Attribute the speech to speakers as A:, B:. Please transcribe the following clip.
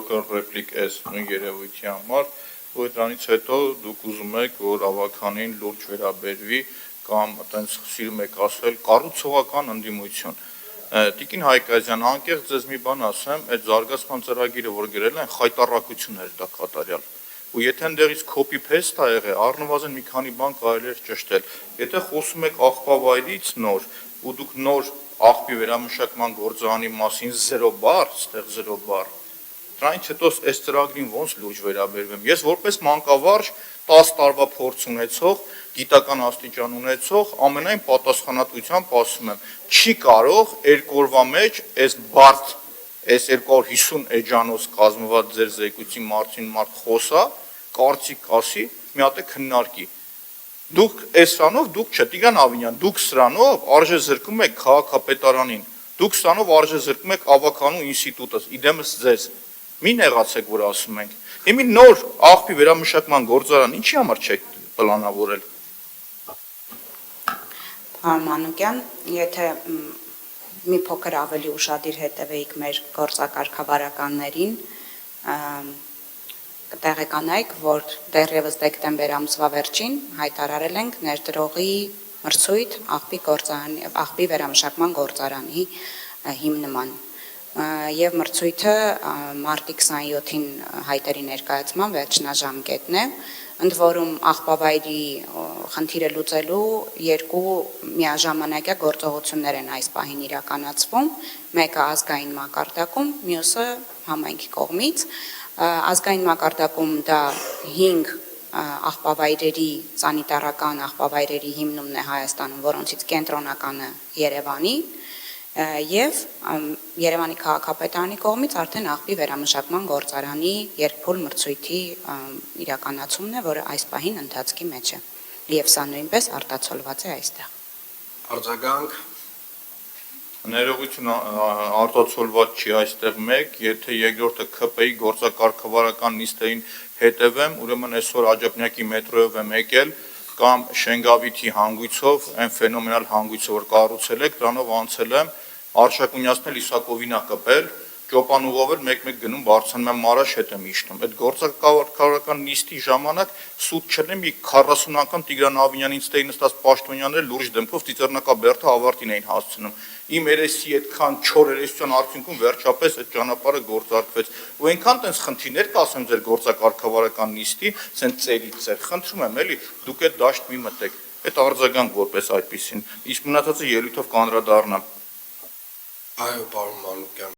A: շնորհակալ ռեպլիկ այս երևույթի համար, որ դրանից հետո դուք ուզում եք, որ ավականին լուրջ վերաբերվի կամ այտենց սիրում եք ասել կառուցողական ընդդիմություն։ Տիկին Հայկազյան, անկեղծ ձեզ մի բան ասեմ, այդ զարգացման ծրագիրը, որ գրել են, խայտառակություն էր դա կատարյալ։ Ու եթե այնտեղից copy-paste ա եղել, առնվազն մի քանի բան կարելի էր ճշտել։ Եթե խոսում եք աղբավայրից նոր, ու դուք նոր աղբի վերամշակման գործարանի մասին 0 բառ, ստեղ 0 բառ, դրանից հետո այս ծրագրին ոնց լուրջ վերաբերվեմ։ Ես որպես մանկավարժ 10 տարվա փորձ ունեցող, գիտական աստիճան ունեցող, ամենայն պատասխանատվությամբ ասում եմ, չի կարող երկու օրվա մեջ այս բարդ, այս 250 էջանոց կազմված ձեր զեկույցի մարդին մարդ խոսա, կարծիք ասի, մի հատ է քննարկի։ Դուք սրանով, դուք չէ, Տիգրան Ավինյան, դուք սրանով արժե զրկում եք քաղաքապետարանին, դուք սրանով արժե զրկում եք ավականու ինստիտուտը, իդեմս ձեզ։ Մի նեղացեք, որ ասում ենք։ Հիմի նոր աղբի վերամշակման գործարան ինչի համար չեք պլանավորել։
B: Պարոն Մանուկյան, եթե մի փոքր ավելի ուշադիր հետևեիք մեր գործակարգավարականներին, կտեղեկանայիք, որ դեռևս դեկտեմբեր ամսվա վերջին հայտարարել ենք ներդրողի մրցույթ աղբի վերամշակման գործարանի հիմնման եւ մրցույթը մարտի 27-ին հայտերի ներկայացման վերջնաժամկետն է, ընդ որում աղբավայրի խնդիրը լուծելու երկու միաժամանակյա գործողություններ են այս պահին իրականացվում, մեկը ազգային մակարդակում, մյուսը համայնքի կողմից։ Ազգային մակարդակում դա 5 աղբավայրերի, սանիտարական աղբավայրերի հիմնումն է Հայաստանում, որոնցից կենտրոնականը Երևանի եւ Երևանի քաղաքապետարանի կողմից արդեն աղբի վերամշակման գործարանի երկփուլ մրցույթի իրականացումն է, որը այս պահին ընթացքի մեջ է եւ սա նույնպես արտացոլված է այստեղ։
C: Արձագանք
A: Ներողություն արտացոլված չի այստեղ մեկ, եթե երկրորդը ՔՊ-ի գործակարգավարական նիստերին հետևեմ, ուրեմն այսօր Աջափնյակի մետրոյով եմ եկել կամ Շենգավիթի հանգույցով, այն ֆենոմենալ հանգույցը, որ կառուցել եք, դրանով անցել եմ, Արշակունյացն էլ Իսակովին ա կպել, Ճոպանուղով էլ մեկ-մեկ գնում բարձրանում եմ Մարաշ հետ եմ իջնում։ Այդ գործակարգավարական նիստի ժամանակ սուտ չեմ մի 40 անգամ Տիգրան Ավինյանին ստեի նստած պաշտոնյաները լուրջ դեմքով ծիծեռնակաբերդը ավարտին էին հասցնում։ Իմ երեսի այդքան չոր երեսության արդյունքում վերջապես այդ ճանապարհը գործարկվեց։ Ու այնքան տենց խնդիրներ կասեմ ձեր գործակարգավարական նիստի, սենց ծերից ծեր, խնդրում եմ էլի, դուք այդ դաշտ մի մտեք։ Այդ արձագանք որպես այդպեսին, իսկ մնացածը ելույթով կանրադառնամ։
C: Այո, պարոն Մանուկյան։